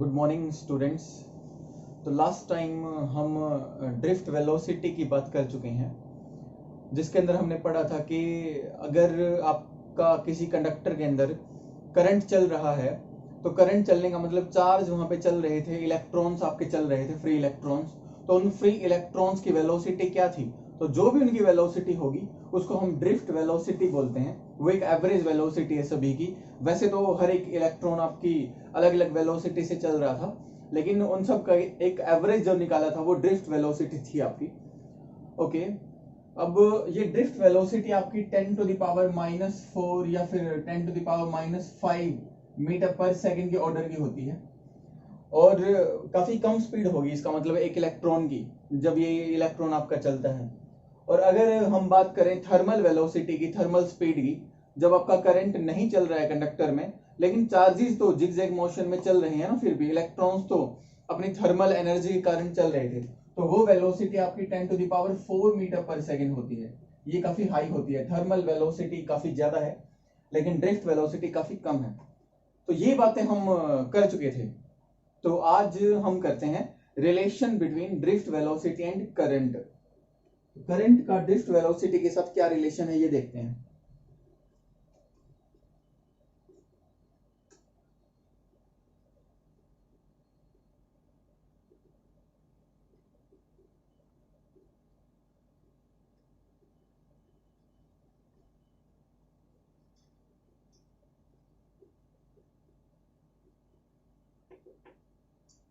Good morning students. तो last time हम drift velocity की बात कर चुके हैं, जिसके अंदर हमने पढ़ा था कि अगर आपका किसी कंडक्टर के अंदर करंट चल रहा है तो करंट चलने का मतलब चार्ज वहां पे चल रहे थे, इलेक्ट्रॉन्स आपके चल रहे थे, फ्री इलेक्ट्रॉन्स। तो उन फ्री इलेक्ट्रॉन्स की वेलोसिटी क्या थी? तो जो भी उनकी वेलोसिटी होगी उसको हम ड्रिफ्ट वेलोसिटी बोलते हैं। वो एक एवरेज वेलोसिटी है सभी की। वैसे तो हर एक इलेक्ट्रॉन आपकी अलग अलग वेलोसिटी से चल रहा था, लेकिन उन सब का एक एवरेज जो निकाला था वो ड्रिफ्ट वेलोसिटी थी आपकी। ओके, अब ये ड्रिफ्ट वेलोसिटी आपकी 10 टू द पावर -4 या फिर 10 टू द पावर -5 मीटर पर सेकंड के ऑर्डर की होती है, और काफी कम स्पीड होगी। इसका मतलब एक इलेक्ट्रॉन की, जब ये इलेक्ट्रॉन आपका चलता है। और अगर हम बात करें थर्मल वेलोसिटी की, थर्मल स्पीड की, जब आपका करंट नहीं चल रहा है कंडक्टर में, लेकिन चार्जेस तो जिगजैग मोशन में चल रहे हैं ना, फिर भी इलेक्ट्रॉन्स तो अपनी थर्मल एनर्जी के कारण चल रहे थे, तो वो वेलोसिटी आपकी 10 टू द पावर 4 मीटर पर सेकंड होती है। ये काफी हाई होती है। थर्मल वेलोसिटी काफी ज्यादा है, लेकिन ड्रिफ्ट वेलोसिटी काफी कम है। तो ये बातें हम कर चुके थे। तो आज हम करते हैं relation between drift velocity and current. Current का ड्रिफ्ट वेलोसिटी के साथ क्या रिलेशन है ये देखते हैं।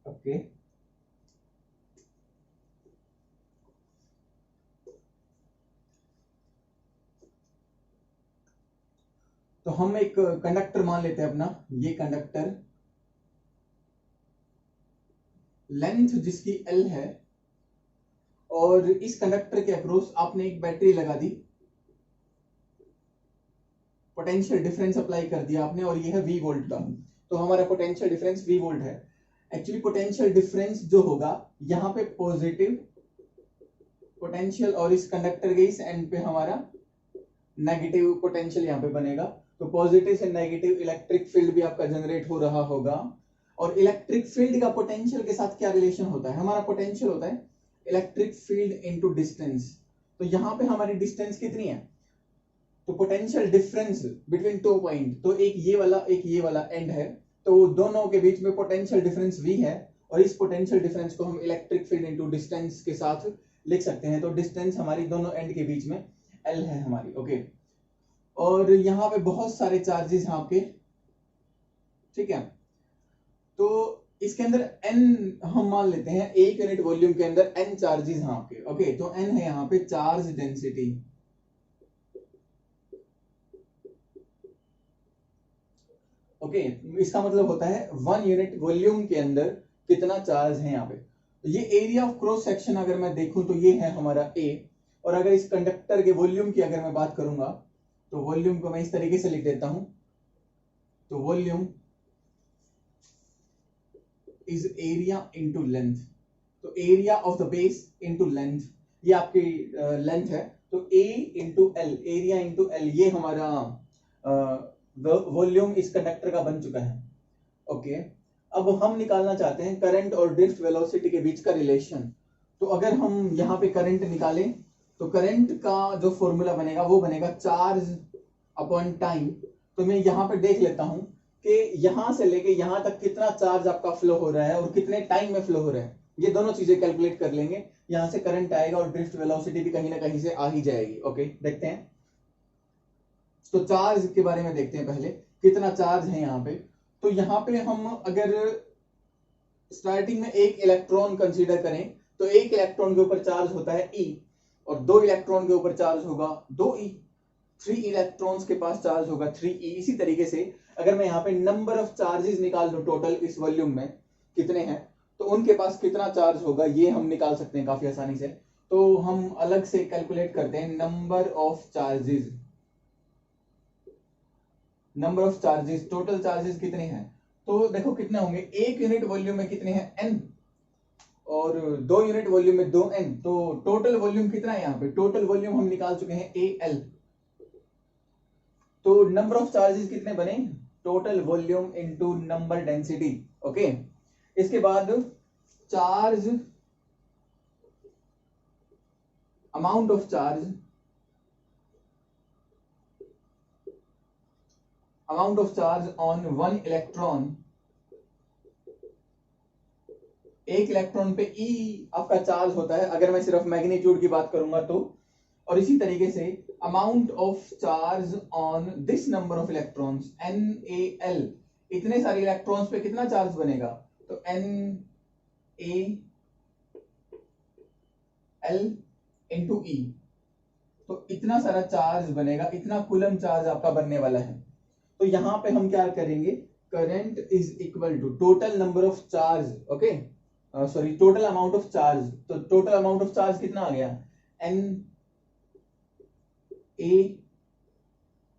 ओके, तो हम एक कंडक्टर मान लेते हैं अपना। ये कंडक्टर लेंथ जिसकी L है, और इस कंडक्टर के अक्रॉस आपने एक बैटरी लगा दी, पोटेंशियल डिफरेंस अप्लाई कर दिया आपने, और ये है V वोल्ट का। तो हमारा पोटेंशियल डिफरेंस V वोल्ट है। एक्चुअली पोटेंशियल डिफरेंस जो होगा यहाँ पे पॉजिटिव पोटेंशियल, और इस कंडक्टर के इस एंड पे हमारा नेगेटिव पोटेंशियल यहाँ पे बनेगा। तो पॉजिटिव से नेगेटिव इलेक्ट्रिक फील्ड भी आपका जनरेट हो रहा होगा। और इलेक्ट्रिक फील्ड का पोटेंशियल के साथ क्या रिलेशन होता है? हमारा पोटेंशियल होता है इलेक्ट्रिक फील्ड इनटू डिस्टेंस। तो यहाँ पे हमारी डिस्टेंस कितनी है? तो potential difference between two point, तो एक ये वाला एंड है, तो दोनों के बीच में पोटेंशियल डिफरेंस V है, और इस पोटेंशियल डिफरेंस को हम इलेक्ट्रिक फील्ड इनटू डिस्टेंस के साथ लिख सकते हैं। तो डिस्टेंस हमारी दोनों एंड के बीच में L है हमारी। ओके, और यहाँ पे बहुत सारे चार्जेस हैं आपके, ठीक है। तो इसके अंदर N हम मान लेते हैं, एक यूनिट वॉल्यूम के अंदर N चार्जेस हैं आपके। ओके, तो N है यहाँ पे चार्ज डेंसिटी। ओके, इसका मतलब होता है 1 यूनिट वॉल्यूम के अंदर कितना चार्ज है यहाँ पे। तो ये एरिया ऑफ क्रॉस सेक्शन अगर मैं देखूं तो ये है हमारा A। और अगर इस कंडक्टर के वॉल्यूम की अगर मैं बात करूंगा, तो वॉल्यूम को मैं इस तरीके से लिख देता हूं। तो volume is area into length. तो area of the base into length, ये आपकी लेंथ है। तो A into L, area into L, ये हमारा वॉल्यूम इस कंडक्टर का बन चुका है। ओके, अब हम निकालना चाहते हैं करंट और ड्रिफ्ट वेलोसिटी के बीच का रिलेशन। तो अगर हम यहाँ पे करंट निकालें, तो करंट का जो फॉर्मूला बनेगा वो बनेगा चार्ज अपॉन टाइम। तो मैं यहाँ पे देख लेता हूं कि यहां से लेके यहां तक कितना चार्ज आपका फ्लो हो रहा है और कितने टाइम में फ्लो हो रहा है। ये दोनों चीजें कैलकुलेट कर लेंगे, यहां से करंट आएगा और ड्रिफ्ट वेलोसिटी भी कहीं ना कहीं से आ ही जाएगी। ओके, देखते हैं। तो चार्ज के बारे में देखते हैं पहले, कितना चार्ज है यहाँ पे। तो यहाँ पे हम अगर स्टार्टिंग में एक इलेक्ट्रॉन कंसीडर करें, तो एक इलेक्ट्रॉन के ऊपर चार्ज होता है E, और 2 इलेक्ट्रॉन के ऊपर चार्ज होगा 2E। 3 इलेक्ट्रॉन्स के पास चार्ज होगा 3E। इसी तरीके से अगर मैं यहाँ पे नंबर ऑफ चार्जेस निकाल लूं टोटल इस वॉल्यूम में कितने हैं, तो उनके पास कितना चार्ज होगा ये हम निकाल सकते हैं काफी आसानी से। तो हम अलग से कैलकुलेट करते हैं number of charges. Number of charges, total charges कितने हैं? तो देखो कितने होंगे, एक यूनिट वॉल्यूम में कितने हैं N, और 2 यूनिट वॉल्यूम में 2N। तो टोटल वॉल्यूम कितना है यहाँ पे? टोटल वॉल्यूम हम निकाल चुके हैं AL। तो नंबर ऑफ चार्जेस कितने बने? Total volume into number density. Okay, इसके बाद charge, amount of charge, amount of charge on one electron, एक इलेक्ट्रॉन पे ई आपका चार्ज होता है अगर मैं सिर्फ मैग्नीट्यूड की बात करूंगा तो। और इसी तरीके से amount of charge on this number of electrons, NaL, इतने सारे इलेक्ट्रॉन्स पे कितना चार्ज बनेगा, तो NaL इंटू ई, तो इतना सारा चार्ज बनेगा, इतना कूलम चार्ज आपका बनने वाला है। तो यहां पे हम क्या करेंगे, current is equal to total number of charge, okay sorry total amount of charge, तो टोटल अमाउंट ऑफ चार्ज कितना आ गया, Na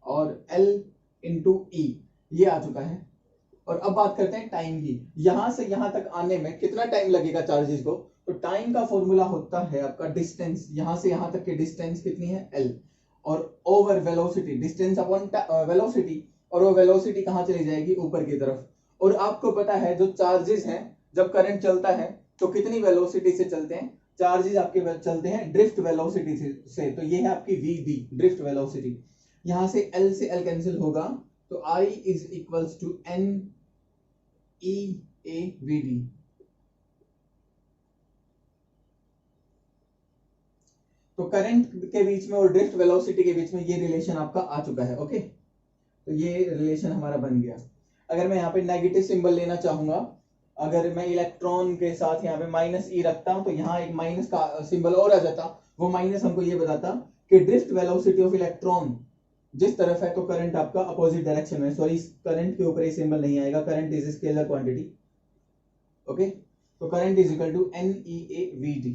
और L इंटू ई, ये आ चुका है। और अब बात करते हैं टाइम की, यहां से यहां तक आने में कितना टाइम लगेगा चार्जेस को, तो टाइम का फॉर्मूला होता है आपका डिस्टेंस, यहां से यहां तक की डिस्टेंस कितनी है L, और over velocity, distance upon velocity, और वो वेलोसिटी कहां चली जाएगी, ऊपर की तरफ। और आपको पता है जो चार्जेस हैं जब करंट चलता है तो कितनी वेलोसिटी से चलते हैं, चार्जेस आपके चलते हैं ड्रिफ्ट वेलोसिटी से, तो ये है आपकी VD, ड्रिफ्ट वेलोसिटी। यहां से L से L कैंसिल होगा, तो I is equals to NeAVD। तो करंट के बीच में और ड्रिफ्ट वेलोसिटी के बीच में ये रिलेशन आपका आ चुका है, ओके। तो ये रिलेशन हमारा बन गया। अगर मैं यहाँ पे नेगेटिव सिंबल लेना चाहूंगा, अगर मैं इलेक्ट्रॉन के साथ यहाँ पे -e रखता हूं तो यहाँ एक माइनस का सिंबल और आ जाता, वो माइनस हमको ये बताता कि ड्रिफ्ट वेलोसिटी ऑफ इलेक्ट्रॉन जिस तरफ है तो करंट आपका अपोजिट डायरेक्शन में, सॉरी करंट के ऊपर ये सिंबल नहीं आएगा, current is scalar quantity, okay. तो current is equal to NeAVD,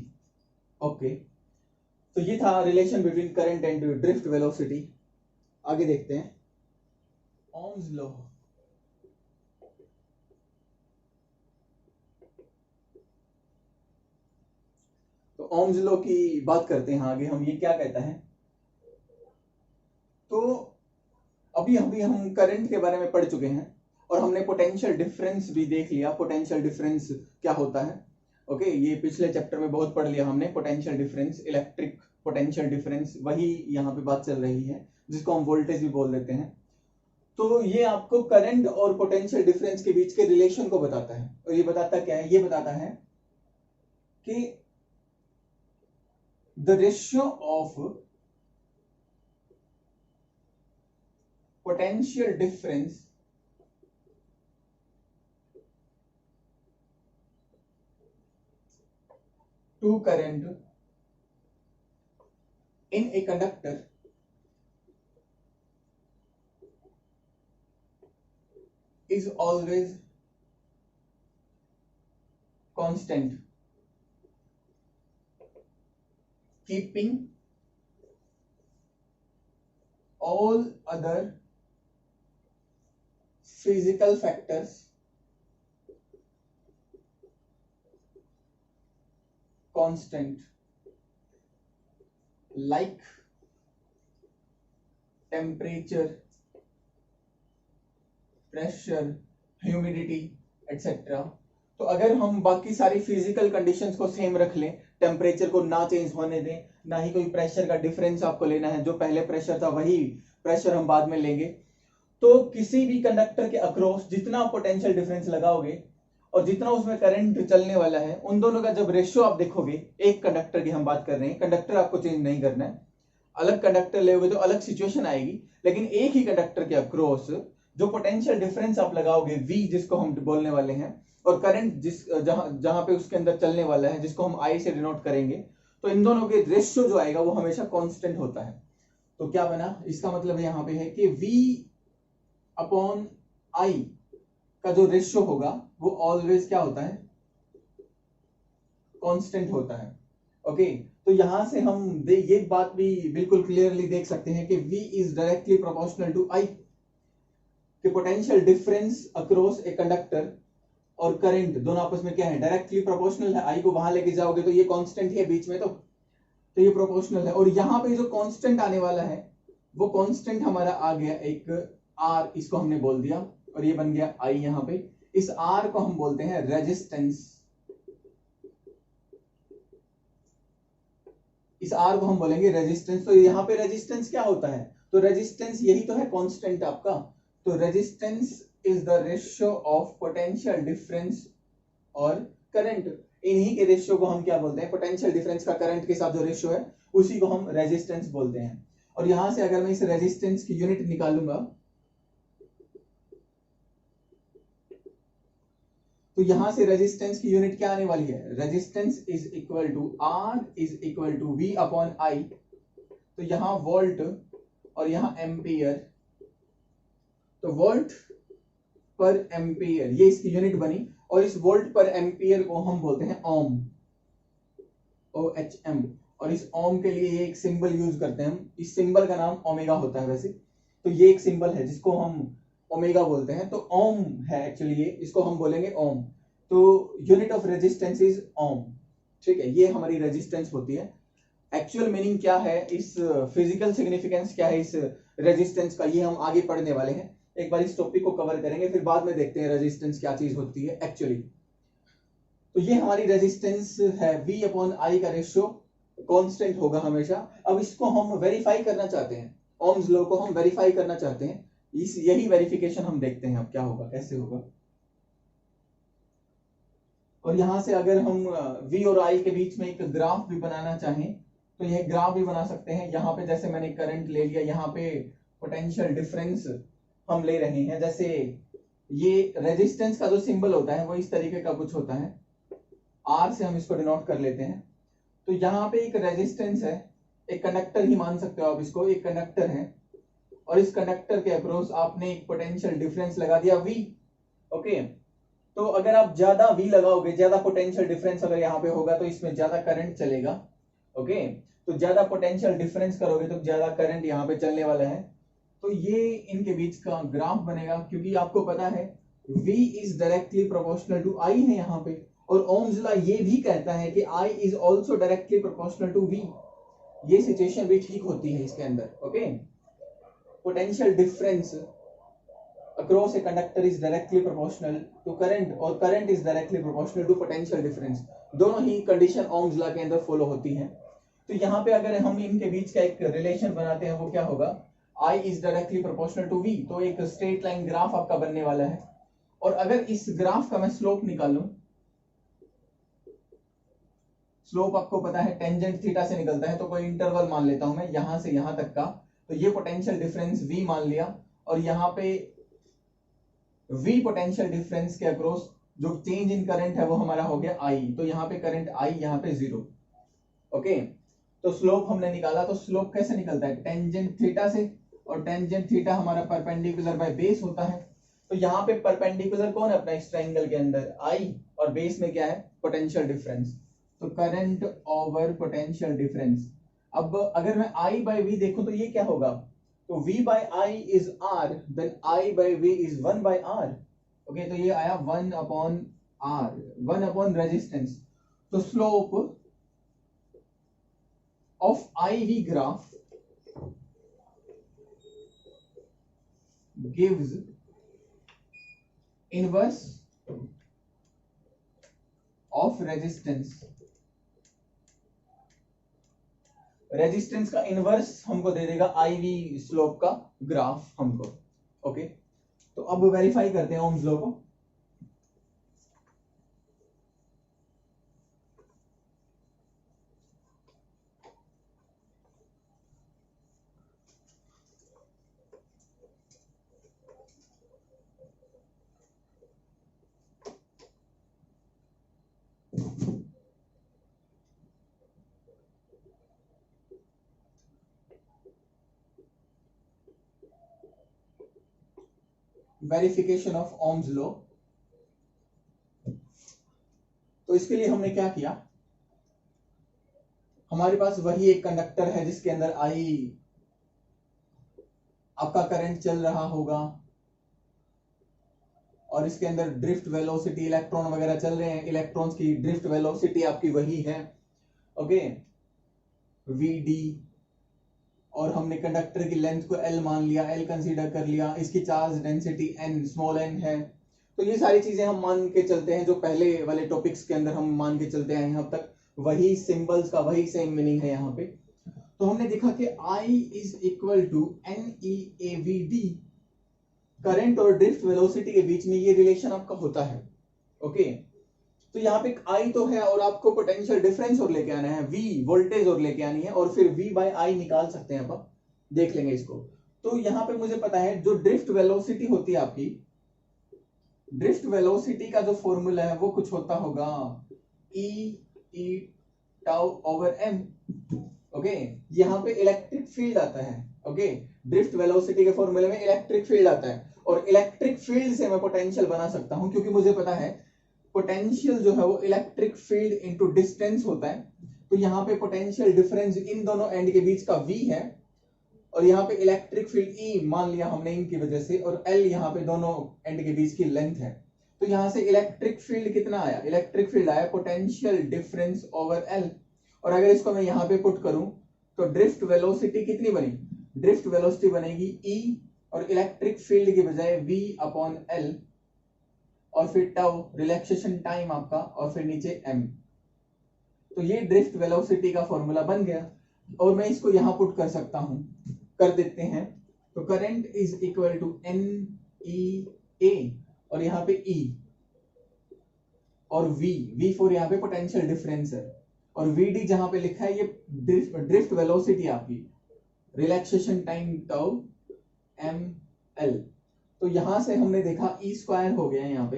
okay. तो ये था relation between current and drift velocity. आगे देखते हैं ओम्स लॉ। तो ओम्स लॉ की बात करते हैं आगे, हम ये क्या कहता है। तो अभी अभी हम करंट के बारे में पढ़ चुके हैं और हमने पोटेंशियल डिफरेंस भी देख लिया, पोटेंशियल डिफरेंस क्या होता है, ओके। ये पिछले चैप्टर में बहुत पढ़ लिया हमने, potential difference, electric potential difference, वही यहाँ पे बात चल रही है, जिसको हम वोल्टेज भी बोल देते हैं। तो ये आपको करंट और पोटेंशियल डिफरेंस के बीच के रिलेशन को बताता है। और ये बताता क्या है, ये बताता है कि the ratio of potential difference to current in a conductor is always constant, keeping all other physical factors constant, like temperature, pressure, humidity etc। तो अगर हम बाकी सारी फिजिकल कंडीशंस को सेम रख लें, टेम्परेचर को ना चेंज होने दें, ना ही कोई प्रेशर का डिफरेंस आपको लेना है, जो पहले प्रेशर था वही प्रेशर हम बाद में लेंगे, तो किसी भी कंडक्टर के अक्रॉस जितना पोटेंशियल डिफरेंस लगाओगे और जितना उसमें करंट चलने वाला है, उन दोनों का जब रेशियो आप देखोगे, एक कंडक्टर की हम बात कर रहे हैं, कंडक्टर आपको चेंज नहीं करना है, अलग कंडक्टर लेोगे तो अलग सिचुएशन आएगी, लेकिन एक ही कंडक्टर के अक्रॉस जो पोटेंशियल डिफरेंस आप लगाओगे V, जिसको हम बोलने वाले हैं, और करंट जिस जहां पे उसके अंदर चलने वाला है, जिसको हम I से डिनोट करेंगे, तो इन दोनों के रेशियो जो आएगा वो हमेशा कांस्टेंट होता है। तो क्या बना, इसका मतलब यहाँ पे है कि V अपॉन I का जो रेशियो होगा वो ऑलवेज क्या होता है, कांस्टेंट होता है, ओके। तो यहां से हम ये बात भी बिल्कुल क्लियरली देख सकते हैं कि V is directly proportional to I, कि potential difference across a conductor और करंट दोनों आपस में क्या है, डायरेक्टली प्रोपोर्शनल है। I को वहां लेके जाओगे तो ये कांस्टेंट है बीच में, तो ये प्रोपोर्शनल है। और यहाँ पे जो कांस्टेंट आने वाला है वो कांस्टेंट हमारा आ गया एक R, इसको हमने बोल दिया, और ये बन गया I यहाँ पे। इस R को हम बोलते हैं रेजिस्टेंस। इस R को हम बोलेंगे रेजिस्टेंस। तो यहाँ पे रेजिस्टेंस क्या होता है? तो रेजिस्टेंस यही तो है कांस्टेंट आपका। तो resistance is the ratio of potential difference और करंट। इन्हीं के रेशियो को हम क्या बोलते हैं? पोटेंशियल डिफरेंस का करंट के साथ जो रेशियो है उसी को हम रेजिस्टेंस बोलते हैं। और यहां से अगर मैं इस रेजिस्टेंस की यूनिट निकालूंगा तो यहां से रेजिस्टेंस की यूनिट क्या आने वाली है? Resistance is equal to R is equal to V upon I। तो यहां वोल्ट और यहां एम्पियर, तो वोल्ट पर एम्पियर ये इसकी यूनिट बनी। और इस वोल्ट पर एम्पियर को हम बोलते हैं ओम, OHM। और इस ओम के लिए ये एक सिंबल यूज करते हैं हम। इस सिंबल का नाम ओमेगा होता है वैसे। तो ये एक सिंबल है जिसको हम ओमेगा बोलते हैं। तो ओम है एक्चुअली ये, इसको हम बोलेंगे ओम। तो यूनिट ऑफ रेजिस्टेंस इज ओम। ठीक है, ये हमारी रेजिस्टेंस होती है। एक्चुअल मीनिंग क्या है, इस फिजिकल सिग्निफिकेंस क्या है इस रेजिस्टेंस का, ये हम आगे पढ़ने वाले हैं। एक बार इस टॉपिक को कवर करेंगे, फिर बाद में देखते हैं रेजिस्टेंस क्या चीज होती है एक्चुअली। तो ये हमारी रेजिस्टेंस है। V अपॉन I का रेशियो कांस्टेंट होगा हमेशा। अब इसको हम वेरीफाई करना चाहते हैं, ओम्स लॉ को हम वेरीफाई करना चाहते हैं। यही वेरिफिकेशन हम देखते हैं अब क्या होगा, कैसे होगा। और यहां से अगर हम V और I के बीच में एक ग्राफ भी बनाना चाहें तो यह ग्राफ भी बना सकते हैं। यहाँ पे जैसे मैंने करंट ले लिया, यहाँ पे पोटेंशियल डिफरेंस हम ले रहे हैं। जैसे ये रेजिस्टेंस का जो सिंबल होता है वो इस तरीके का कुछ होता है, R से हम इसको डिनोट कर लेते हैं। तो यहाँ पे एक रेजिस्टेंस है, एक कंडक्टर ही मान सकते हो आप इसको, एक कंडक्टर है और इस कंडक्टर के अक्रॉस आपने एक पोटेंशियल डिफरेंस लगा दिया V। ओके, तो अगर आप ज्यादा V लगाओगे, ज्यादा पोटेंशियल डिफरेंस अगर यहाँ पे होगा तो इसमें ज्यादा करंट चलेगा। ओके, तो ज्यादा पोटेंशियल डिफरेंस करोगे तो ज्यादा करंट यहाँ पे चलने वाला है। तो ये इनके बीच का ग्राफ बनेगा, क्योंकि आपको पता है V is directly proportional to I है यहाँ पे। और ओम्स लॉ ये भी कहता है कि I is also directly proportional to V। ये सिचुएशन भी ठीक होती है इसके अंदर। Okay, potential difference across a conductor is directly proportional to current और current is directly proportional to potential difference। दोनों ही कंडीशन ओम्स लॉ के अंदर फॉलो होती हैं। तो यहाँ पे अगर हम इनके बीच का एक रिलेशन बनाते हैं वो क्या होगा? I is directly proportional to V। तो एक स्ट्रेट लाइन ग्राफ आपका बनने वाला है। और अगर इस ग्राफ का मैं स्लोप निकालूं, स्लोप आपको पता है टेंजेंट थीटा से निकलता है। तो कोई इंटरवल मान लेता हूं मैं यहां से यहां तक का। तो ये पोटेंशियल डिफरेंस V मान लिया और यहाँ पे V पोटेंशियल डिफरेंस के अक्रॉस जो चेंज इन करंट है वो हमारा हो गया I। तो यहाँ पे करंट I, यहाँ पे 0। ओके, तो स्लोप हमने निकाला। तो स्लोप कैसे निकलता है? टेंजेंट थीटा से, और टेंजेंट थीटा हमारा परपेंडिकुलर बाय बेस होता है। तो यहाँ पे परपेंडिकुलर कौन है अपना इस ट्राइंगल के अंदर? I, और बेस में क्या है? Potential difference. तो करंट ओवर पोटेंशियल डिफरेंस। अब अगर मैं I बाय V देखूं तो ये क्या होगा? तो V by I is R, then I by V is 1 by R। Okay, तो ये आया 1 upon R, 1 upon resistance। तो slope of IV graph gives inverse of resistance। Resistance का इनवर्स हमको दे देगा IV स्लोप का ग्राफ हमको। ओके, तो अब वेरीफाई करते हैं ओम्स लॉ को। Verification of ohms law. तो इसके लिए हमने क्या किया? हमारे पास वही एक कंडक्टर है जिसके अंदर I आपका करंट चल रहा होगा और इसके अंदर ड्रिफ्ट वेलोसिटी, इलेक्ट्रॉन वगैरह चल रहे हैं। इलेक्ट्रॉन्स की ड्रिफ्ट वेलोसिटी आपकी वही है। Okay, VD। और हमने कंडक्टर की लेंथ को L मान लिया, L कंसीडर कर लिया। इसकी charge density N, small n है। तो ये सारी चीजें हम मान के चलते हैं, जो पहले वाले टॉपिक्स के अंदर हम मान के चलते हैं, यहाँ तक वही सिंबल्स का वही सेम मीनिंग है यहाँ पे। तो हमने देखा कि I is equal to NEAVD, current और ड्रिफ्ट वेलोसिटी के बीच में ये रिलेशन आपका होता है। ओके, तो यहाँ पे I तो है और आपको पोटेंशियल डिफरेंस और लेके आना है, V वोल्टेज और लेके आनी है, और फिर V बाय I निकाल सकते हैं, आप देख लेंगे इसको। तो यहाँ पे मुझे पता है जो ड्रिफ्ट वेलोसिटी होती है आपकी, ड्रिफ्ट वेलोसिटी का जो फॉर्मूला है वो कुछ होता होगा E tau over m। Okay, यहाँ पे इलेक्ट्रिक फील्ड आता है। ओके, ड्रिफ्ट वेलोसिटी के फॉर्मूले में इलेक्ट्रिक फील्ड आता है, और इलेक्ट्रिक फील्ड से मैं पोटेंशियल बना सकता हूं, क्योंकि मुझे पता है पोटेंशियल जो है वो इलेक्ट्रिक फील्ड इनटू डिस्टेंस होता है। तो यहाँ पे पोटेंशियल डिफरेंस इन दोनों एंड के बीच का V है, और यहाँ पे इलेक्ट्रिक फील्ड E मान लिया हमने इनकी वजह से, और L यहाँ पे दोनों एंड के बीच की लेंथ है। तो यहाँ से इलेक्ट्रिक फील्ड कितना आया, इलेक्ट्रिक फील्ड आया पोटेंशियल डिफरेंस ओवर L। और अगर इसको मैं यहाँ पे पुट करूं तो ड्रिफ्ट वेलोसिटी कितनी बनी, ड्रिफ्ट वेलोसिटी बनेगी E और इलेक्ट्रिक फील्ड की बजाय V अपॉन L, और फिर टाउ रिलैक्सेशन टाइम आपका, और फिर नीचे m। तो ये ड्रिफ्ट वेलोसिटी का फॉर्मूला बन गया, और मैं इसको यहां पुट कर सकता हूं, कर देते हैं। तो current is equal to NEA, और यहाँ पे E और V फॉर यहाँ पे पोटेंशियल डिफरेंस है, और VD जहां पे लिखा है ये ड्रिफ्ट वेलोसिटी आपकी, रिलैक्सेशन टाइम टाउ ML। तो यहां से हमने देखा E स्क्वायर हो गया यहाँ पे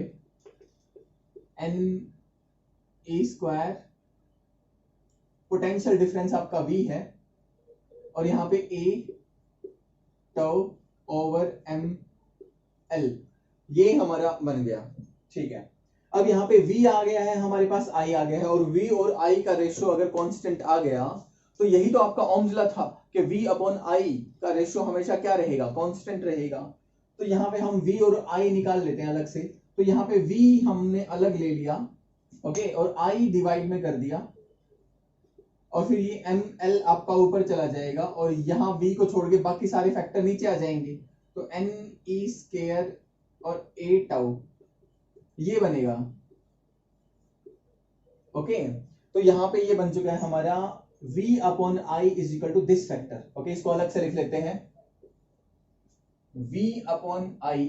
NE स्क्वायर, पोटेंशियल डिफरेंस आपका V है, और यहाँ पे A टाउ ओवर ML, ये हमारा बन गया। ठीक है, अब यहाँ पे V आ गया है, हमारे पास I आ गया है, और V और I का रेशियो अगर कांस्टेंट आ गया तो यही तो आपका ओम्स लॉ था कि V अपॉन I का रेशियो हमेशा क्या रहेगा, कांस्टेंट रहेगा। तो यहाँ पे हम V और I निकाल लेते हैं अलग से। तो यहाँ पे V हमने अलग ले लिया, ओके, और I डिवाइड में कर दिया, और फिर ये ML आपका ऊपर चला जाएगा, और यहाँ V को छोड़ के बाकी सारे फैक्टर नीचे आ जाएंगे। तो NE स्क्वायर और A टाउ ये बनेगा। ओके, तो यहाँ पे ये बन चुका है हमारा V upon I is equal to this factor. Okay, इसको अलग से लिख लेते हैं, V upon I,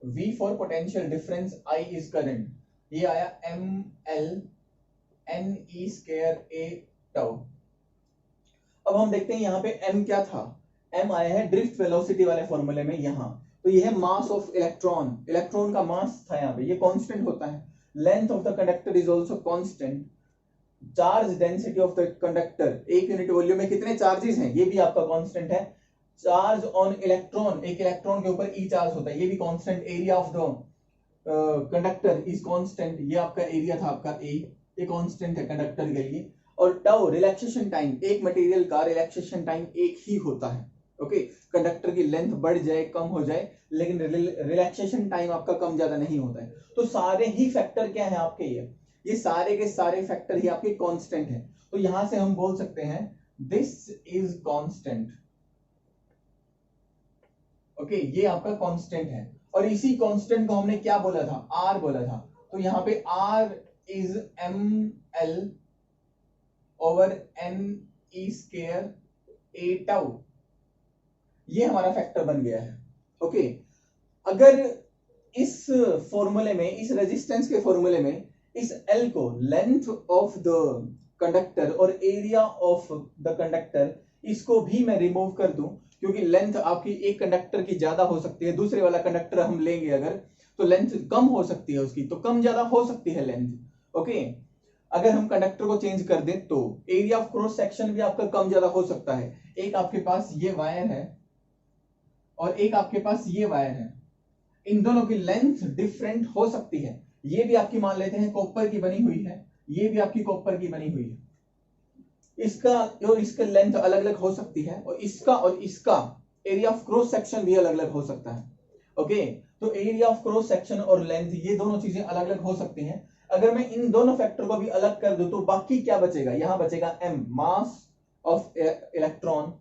V for potential difference, I is current, ये आया ML NE square A tau. अब हम देखते हैं यहाँ पे M क्या था, M आया है ड्रिफ्ट वेलोसिटी वाले फॉर्मूले में यहाँ। तो ये है मास ऑफ इलेक्ट्रॉन, इलेक्ट्रॉन का मास था यहाँ पे, ये कांस्टेंट होता है। Length of the conductor is also constant. Charge density of the conductor, एक यूनिट वॉल्यूम में कितने चार्जेस हैं, ये भी आपका कांस्टेंट है। चार्ज ऑन इलेक्ट्रॉन, एक इलेक्ट्रॉन के ऊपर E चार्ज होता है, ये भी constant. Area of the conductor is constant, ये आपका एरिया था आपका A, ये कांस्टेंट है कंडक्टर के लिए। और टाउ रिलैक्सेशन टाइम, एक मटेरियल का रिलैक्सेशन टाइम एक ही होता है। ओके, कंडक्टर की लेंथ बढ़ जाए कम हो जाए, लेकिन रिलैक्सेशन टाइम आपका कम ज्यादा नहीं होता है। तो सारे ही फैक्टर क्या है आपके, ये सारे के सारे फैक्टर ही आपके कांस्टेंट हैं। तो यहां से हम बोल सकते हैं दिस इज कांस्टेंट। ओके, ये आपका कांस्टेंट है, और इसी कांस्टेंट को हमने क्या बोला था, R बोला था। तो यहाँ पे R is ML over NE square A tau, ये हमारा फैक्टर बन गया है। ओके, अगर इस फॉर्मूले में, इस रेजिस्टेंस के फॉर्मूले में इस L को लेंथ ऑफ द कंडक्टर और एरिया ऑफ द कंडक्टर, इसको भी मैं रिमूव कर दूं, क्योंकि लेंथ आपकी एक कंडक्टर की ज्यादा हो सकती है, दूसरे वाला कंडक्टर हम लेंगे अगर, तो लेंथ कम हो सकती है उसकी, तो कम ज्यादा हो सकती है लेंथ। ओके, अगर हम कंडक्टर को चेंज कर दें तो एरिया ऑफ क्रॉस सेक्शन भी आपका कम ज्यादा हो सकता है। एक आपके पास ये वायर है और एक आपके पास ये वायर है, इन दोनों की लेंथ डिफरेंट हो सकती है। ये भी आपकी मान लेते हैं कॉपर की बनी हुई है, ये भी आपकी कॉपर की बनी हुई है, इसका और इसका लेंथ अलग अलग हो सकती है, और इसका एरिया ऑफ क्रॉस सेक्शन भी अलग अलग हो सकता है। ओके, तो एरिया ऑफ क्रॉस सेक्शन और लेंथ, ये दोनों चीजें अलग अलग हो सकती हैं। अगर मैं इन दोनों फैक्टर को भी अलग कर दूं तो बाकी क्या बचेगा, यहां बचेगा M, mass of electron,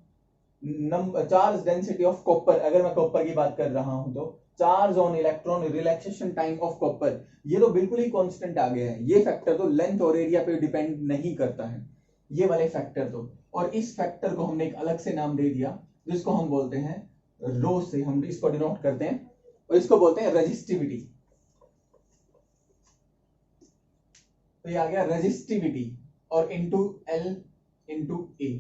charge density of copper, अगर मैं कॉपर की बात कर रहा हूं तो charge on electron, relaxation time of copper, ये तो बिल्कुल ही कांस्टेंट आ गया है। ये फैक्टर तो लेंथ और एरिया पे डिपेंड नहीं करता है, ये वाले फैक्टर तो। और इस फैक्टर को हमने एक अलग से नाम दे दिया जिसको हम बोलते हैं रो, से हम इसको डिनोट करते हैं और इसको बोलते हैं रेजिस्टिविटी। तो ये आ गया रेजिस्टिविटी और इंटू एल इंटू ए।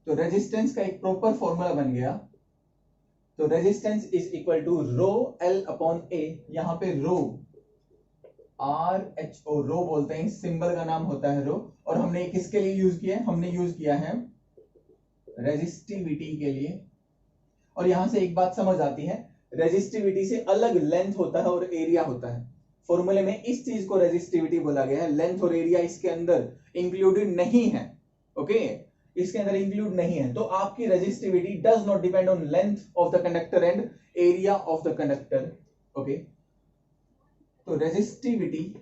तो रेजिस्टेंस का एक प्रॉपर फॉर्मूला बन गया। तो resistance is equal to rho L upon A. यहां पे रो RHO रो बोलते हैं, सिंबल का नाम होता है रो। और हमने किसके लिए यूज किया है? हमने यूज किया है रेजिस्टिविटी के लिए। और यहां से एक बात समझ आती है, रेजिस्टिविटी से अलग लेंथ होता है और एरिया होता है। फॉर्मूले में इस चीज को रेजिस्टिविटी बोला गया है, लेंथ और एरिया इसके अंदर इंक्लूडेड नहीं है। ओके, इसके अंदर इंक्लूड नहीं है। तो आपकी resistivity does not depend on length of the conductor and area of the conductor. Okay, तो resistivity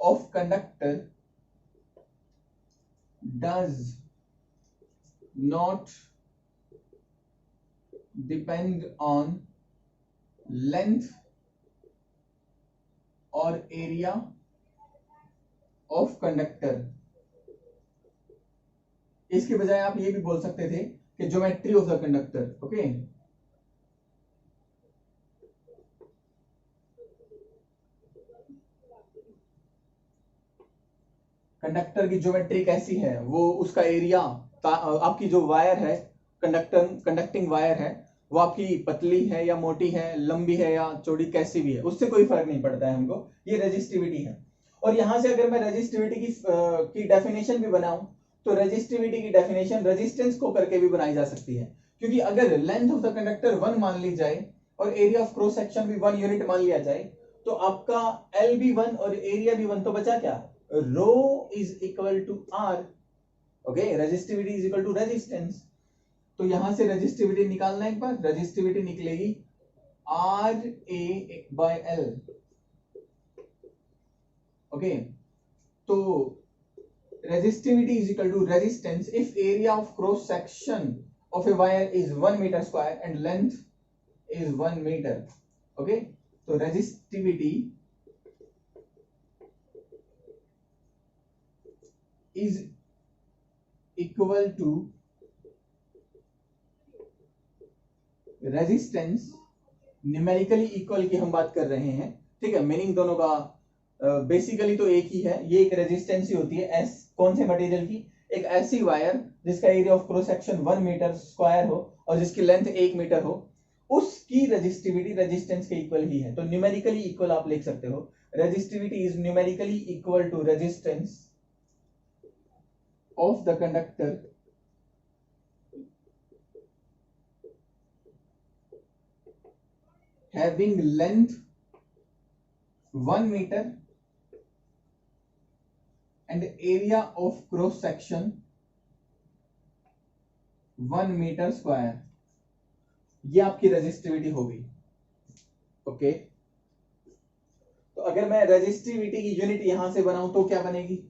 of conductor does not depend on length और एरिया ऑफ कंडक्टर। इसके बजाय आप ये भी बोल सकते थे कि geometry of the conductor. Okay, conductor की ज्योमेट्री कैसी है, वो उसका एरिया, आपकी जो वायर है, कंडक्टिंग वायर है, वो आपकी पतली है या मोटी है, लंबी है या चौड़ी, कैसी भी है, उससे कोई फर्क नहीं पड़ता है हमको। ये रेजिस्टिविटी है। और यहां से अगर मैं रेजिस्टिविटी की डेफिनेशन भी बनाऊं तो रेजिस्टिविटी की डेफिनेशन रेजिस्टेंस को करके भी बनाई जा सकती है। क्योंकि अगर लेंथ ऑफ द कंडक्टर 1 मान ली जाए और एरिया ऑफ क्रॉस सेक्शन भी 1 यूनिट मान लिया जाए, तो आपका एल भी 1 और एरिया भी 1, तो बचा क्या? Rho is equal to R. Okay, resistivity is equal to resistance. तो यहां से रेजिस्टिविटी निकालना, एक बार रेजिस्टिविटी निकलेगी R A by L. Okay, तो resistivity is equal to resistance if area of cross section of a wire is 1 meter square and length is 1 meter. Okay, so resistivity is equal to resistance, numerically equal की हम बात कर रहे हैं। ठीक है, meaning दोनों का बेसिकली तो एक ही है। ये एक रेजिस्टेंस ही होती है एस, कौन से मटेरियल की? एक ऐसी वायर जिसका area of cross section 1 metre square हो और जिसकी लेंथ 1 मीटर हो, उसकी रेजिस्टिविटी रेजिस्टेंस के इक्वल ही है। तो न्यूमेरिकली इक्वल आप लिख सकते हो, resistivity is numerically equal to resistance of the conductor having length 1 meter and area of cross section 1 metre square. ये आपकी रेजिस्टिविटी होगी। ओके, तो अगर मैं रेजिस्टिविटी की यूनिट यहां से बनाऊं तो क्या बनेगी?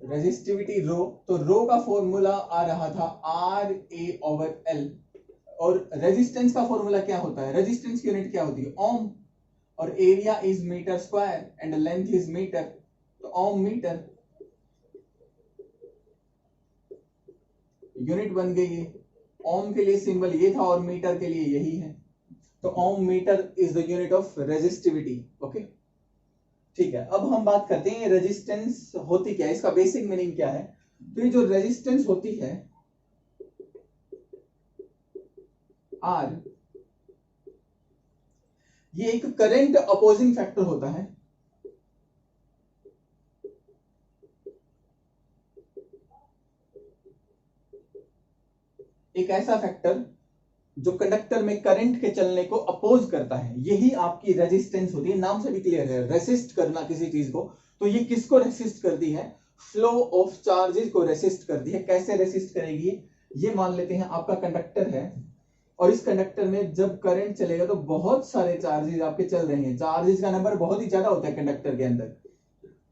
रेजिस्टिविटी रो, तो रो का फॉर्मूला आ रहा था आर ए ओवर एल। और रेजिस्टेंस का फॉर्मूला क्या होता है? रेजिस्टेंस की यूनिट क्या होती है? ओम। और area is metre square and length is metre, तो ओम मीटर यूनिट बन गई है। ओम के लिए सिंबल ये था और मीटर के लिए यही है। तो ohm metre is the unit of resistivity. Okay, ठीक है। अब हम बात करते हैं रेजिस्टेंस होती क्या है, इसका बेसिक मीनिंग क्या है। तो ये जो रेजिस्टेंस होती है आर, ये एक करंट अपोजिंग फैक्टर होता है। एक ऐसा फैक्टर जो कंडक्टर में करंट के चलने को अपोज करता है, यही आपकी रेजिस्टेंस होती है। नाम से भी क्लियर है, रेसिस्ट करना किसी चीज को। तो ये किसको रेसिस्ट करती है? फ्लो ऑफ चार्जेस को रेसिस्ट करती है। कैसे रेसिस्ट करेगी? ये मान लेते हैं आपका कंडक्टर है, और इस कंडक्टर में जब करंट चलेगा तो बहुत सारे चार्जेस आपके चल रहे हैं, चार्जेस का नंबर बहुत ही ज्यादा होता है कंडक्टर के अंदर।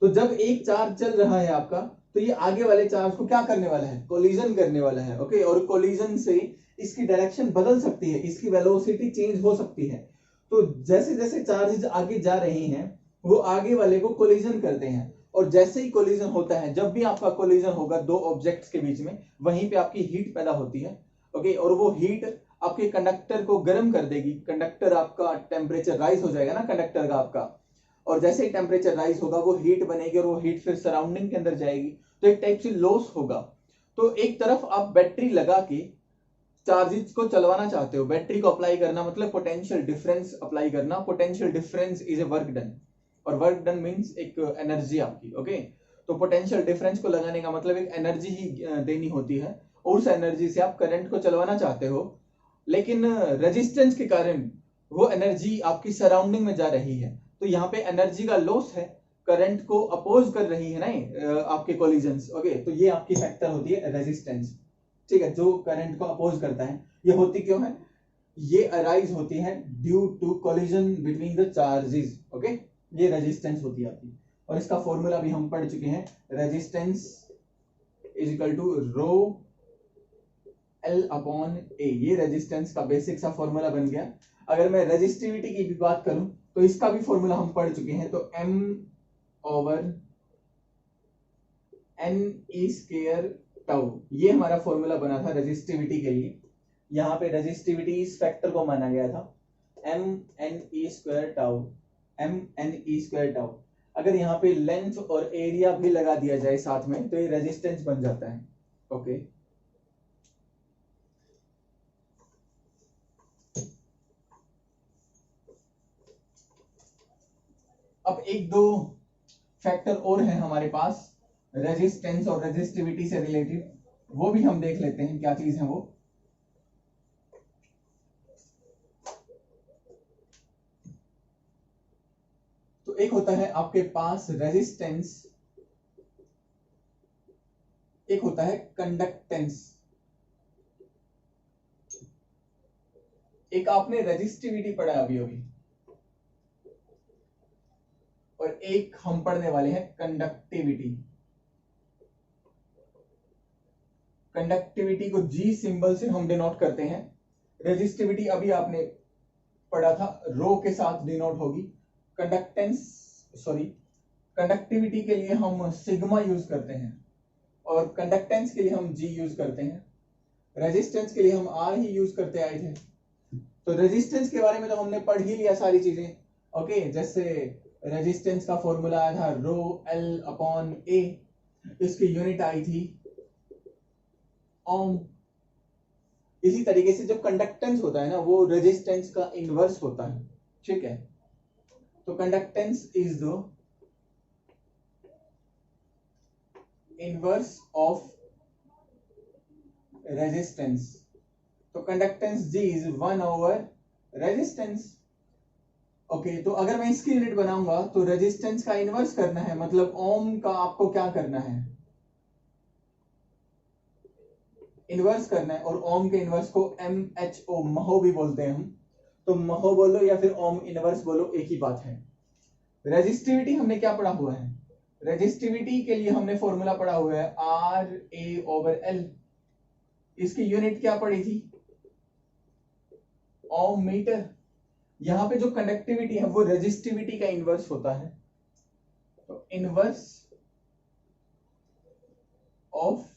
तो जब एक चार्ज चल रहा है आपका, तो ये आगे वाले चार्ज को क्या करने वाला है, कोलिजन करने वाला है। ओके, और कोलिजन से इसकी डायरेक्शन बदल सकती है, इसकी वेलोसिटी चेंज हो सकती है। तो जैसे जैसे चार्जेस आगे जा रहे हैं वो आगे वाले को कोलिजन करते हैं, और जैसे ही कोलिजन होता है, जब भी आपका कोलिजन होगा दो ऑब्जेक्ट्स के बीच में, वहीं पे आपकी हीट पैदा होती है। ओके, और वो हीट आपके कंडक्टर को गर्म कर देगी, कंडक्टर आपका टेम्परेचर राइज हो जाएगा ना कंडक्टर का आपका, और जैसे ही टेम्परेचर राइज होगा वो हीट बनेगी, और वो हीट फिर सराउंडिंग के अंदर जाएगी, तो एक टाइप से लॉस होगा। तो एक तरफ आप बैटरी लगा के चार्जेस को चलवाना चाहते हो, बैटरी को अप्लाई करना मतलब पोटेंशियल डिफरेंस अप्लाई करना, potential difference is a work done, और वर्क डन मींस एक एनर्जी आपकी। ओके, तो पोटेंशियल डिफरेंस को लगाने का मतलब एक एनर्जी ही देनी होती है, और उस एनर्जी से आप करंट को चलवाना चाहते हो, लेकिन रेजिस्टेंस के कारण वो एनर्जी आपकी सराउंडिंग में जा रही है, तो यहाँ पे एनर्जी का लॉस है, करंट को अपोज कर रही है ना आपके कोलिजन्स। ओके, तो ये आपकी फैक्टर होती है रेजिस्टेंस। ठीक है, जो करंट को अपोज करता है, ये होती क्यों है, ये अराइज होती है due to collision between the charges. Okay, ये रेजिस्टेंस होती है आपकी, और इसका फॉर्मूला भी हम पढ़ चुके हैं, resistance is equal to rho L upon A, ये रेजिस्टेंस का बेसिक सा फॉर्मूला बन गया। अगर मैं रेजिस्टिविटी की भी बात करूं तो इसका भी फॉर्मूला हम पढ़ चुके हैं, तो M over N E square tau, ये हमारा फॉर्मूला बना था रेजिस्टिविटी के लिए। यहाँ पे रेजिस्टिविटी इस फैक्टर को माना गया था, M N E square tau, M N E square tau. अगर यहाँ पे लेंथ और एरिया भी लगा दिया जाए साथ में, तो ये रेजिस्टेंस बन जाता है। ओके, अब एक दो फैक्टर और हैं हमारे पास रेजिस्टेंस और रेजिस्टिविटी से रिलेटेड, वो भी हम देख लेते हैं क्या चीज है वो। तो एक होता है आपके पास रेजिस्टेंस, एक होता है कंडक्टेंस। एक आपने रेजिस्टिविटी पढ़ा अभी अभी, और एक हम पढ़ने वाले हैं कंडक्टिविटी। कंडक्टिविटी को G सिंबल से हम डिनोट करते हैं, रेजिस्टिविटी अभी आपने पढ़ा था रो के साथ डिनोट होगी। कंडक्टिविटी के लिए हम सिग्मा यूज करते हैं, और कंडक्टेंस के लिए हम G यूज करते हैं, रेजिस्टेंस के लिए हम R ही यूज करते आए थे। तो रेजिस्टेंस के बारे में तो हमने पढ़ ही लिया सारी चीजें। ओके, जैसे रेजिस्टेंस का फॉर्मूला आया था रो L अपॉन ए, इसकी यूनिट आई थी ओम। इसी तरीके से जो कंडक्टेंस होता है ना, वो रेजिस्टेंस का इनवर्स होता है। ठीक है, तो conductance is the inverse of resistance. तो conductance G is 1 over resistance. Okay, तो अगर मैं इसकी यूनिट बनाऊंगा तो रेजिस्टेंस का इनवर्स करना है, मतलब ओम का आपको क्या करना है, इनवर्स करना है, और ओम के इनवर्स को MHO महो भी बोलते हैं हम, तो महो बोलो या फिर ओम इनवर्स बोलो, एक ही बात है। रेजिस्टिविटी हमने क्या पढ़ा हुआ है, रेजिस्टिविटी के लिए हमने फॉर्मूला पढ़ा हुआ है RA ओवर L, इसकी यूनिट क्या पड़ी थी, ओम मीटर। यहां पे जो कंडक्टिविटी है वो रेजिस्टिविटी का इनवर्स होता है, तो इनवर्स ऑफ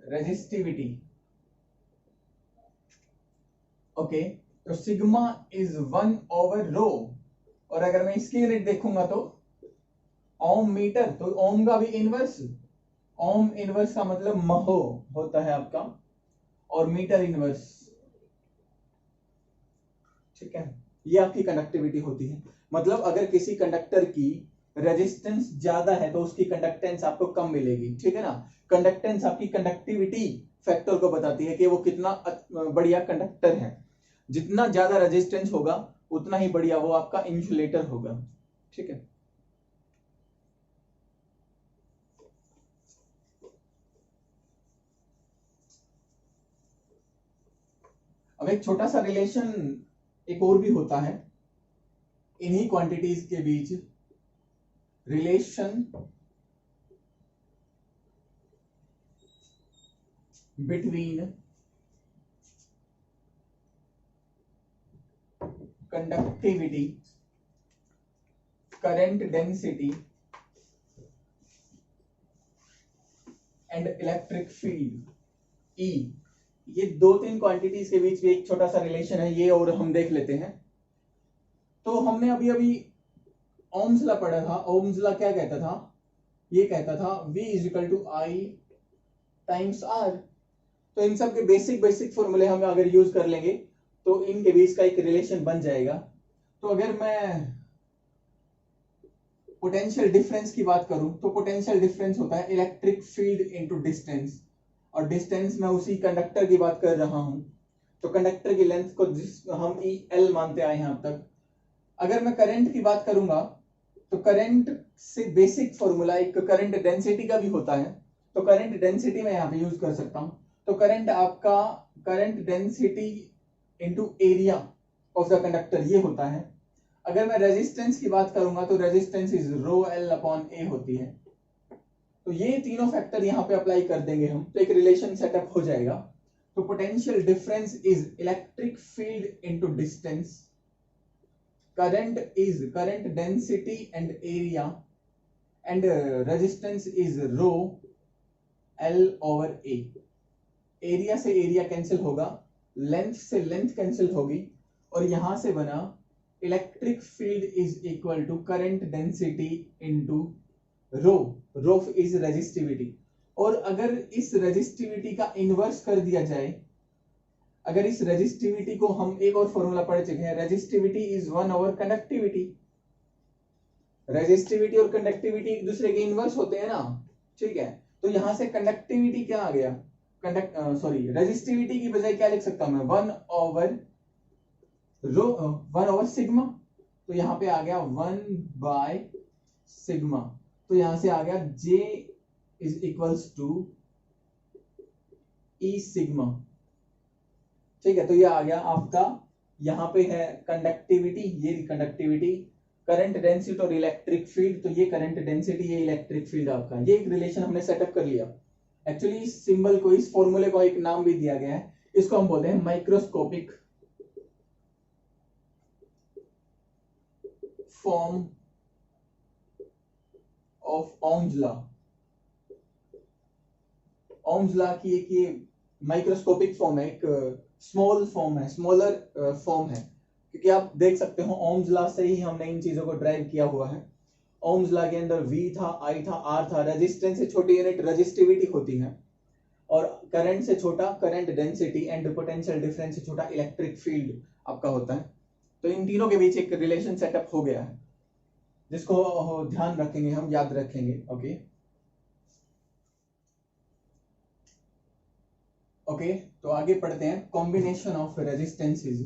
रेजिस्टिविटी। ओके, तो सिग्मा इज 1 ओवर रो, और अगर मैं इसकी यूनिट देखूंगा तो ओम मीटर, तो ओम का भी इनवर्स, ओम इनवर्स का मतलब महो होता है आपका, और मीटर इनवर्स। ठीक है, ये आपकी कंडक्टिविटी होती है। मतलब अगर किसी कंडक्टर की रेजिस्टेंस ज्यादा है तो उसकी कंडक्टेंस आपको कम मिलेगी। ठीक है ना, कंडक्टेंस आपकी कंडक्टिविटी फैक्टर को बताती है कि वो कितना बढ़िया कंडक्टर है। जितना ज्यादा रेजिस्टेंस होगा उतना ही बढ़िया वो आपका इंसुलेटर होगा। ठीक है, अब एक छोटा सा रिलेशन एक और भी होता है इन्हीं क्वांटिटीज के बीच, relation between conductivity, current density and electric field E। ये दो तीन क्वांटिटीज के बीच भी एक छोटा सा रिलेशन है, ये और हम देख लेते हैं। तो हमने अभी अभी ओम्स लॉ पढ़ा था। ओम्स लॉ क्या कहता था? ये कहता था V is equal to I times R. तो इन सब के बेसिक बेसिक फॉर्मूले हम अगर यूज कर लेंगे तो इनके बीच का एक रिलेशन बन जाएगा। तो अगर मैं पोटेंशियल डिफरेंस की बात करूं तो पोटेंशियल डिफरेंस होता है इलेक्ट्रिक फील्ड इनटू डिस्टेंस, और डिस्टेंस में उसी कंडक्टर की बात कर रहा हूं। तो कंडक्टर की लेंथ को जिस हम EL मानते आए हैं अब तक। अगर मैं करंट की बात करूंगा तो करंट से बेसिक फॉर्मूला एक करंट डेंसिटी का भी होता है। तो करंट डेंसिटी मैं यहाँ पे यूज कर सकता हूं। तो करंट आपका current density into area of the conductor ये होता है। अगर मैं रेजिस्टेंस की बात करूंगा तो resistance is rho L upon A होती है। तो ये तीनों फैक्टर यहाँ पे अप्लाई कर देंगे हम, तो एक रिलेशन सेटअप हो जाएगा। तो potential difference is electric field into distance, current is current density and area, and resistance is rho L over A। Area से एरिया कैंसिल होगा, लेंथ से लेंथ कैंसिल होगी, और यहां से बना electric field is equal to current density into rho. Rho is resistivity. और अगर इस रेजिस्टिविटी का इनवर्स कर दिया जाए, अगर इस रेजिस्टिविटी को हम एक और फॉर्मूला पढ़ चुके हैं, resistivity is 1 over conductivity. Resistivity और कंडक्टिविटी एक दूसरे के इनवर्स होते हैं ना, ठीक है। तो यहां से कंडक्टिविटी क्या आ गया, रेजिस्टिविटी की बजाय क्या लिख सकता हूं मैं, 1 ओवर रो 1 ओवर सिग्मा। तो यहां पे आ गया 1 बाय सिग्मा। तो यहां से आ गया J is equals to E sigma, ठीक है। तो ये आ गया आपका, यहां पे है कंडक्टिविटी, ये कंडक्टिविटी, करंट डेंसिटी और इलेक्ट्रिक फील्ड। तो ये करंट डेंसिटी, ये इलेक्ट्रिक फील्ड आपका, ये एक रिलेशन हमने सेटअप कर लिया। एक्चुअली इस सिंबल को, इस फॉर्मूले को एक नाम भी दिया गया है, इसको हम बोलते हैं microscopic form of Ohm's law. Ohms law की एक ये माइक्रोस्कोपिक फॉर्म है, एक स्मॉल फॉर्म है, स्मॉलर फॉर्म है, क्योंकि आप देख सकते हो ओम्स लॉ से ही हमने इन चीजों को ड्राइव किया हुआ है। ओम्स लॉ के अंदर V था, I था, R था। रेजिस्टेंस से छोटी यूनिट रेजिस्टिविटी होती है, और करंट से छोटा current density, and potential difference से छोटा इलेक्ट्रिक फील्ड आपका होता है। तो इन तीनों के बीच एक रिलेशन सेटअप हो गया है, जिसको ध्यान रखेंगे, हम याद रखेंगे। ओके ओके, तो आगे पढ़ते हैं कॉम्बिनेशन ऑफ रेजिस्टेंसेस।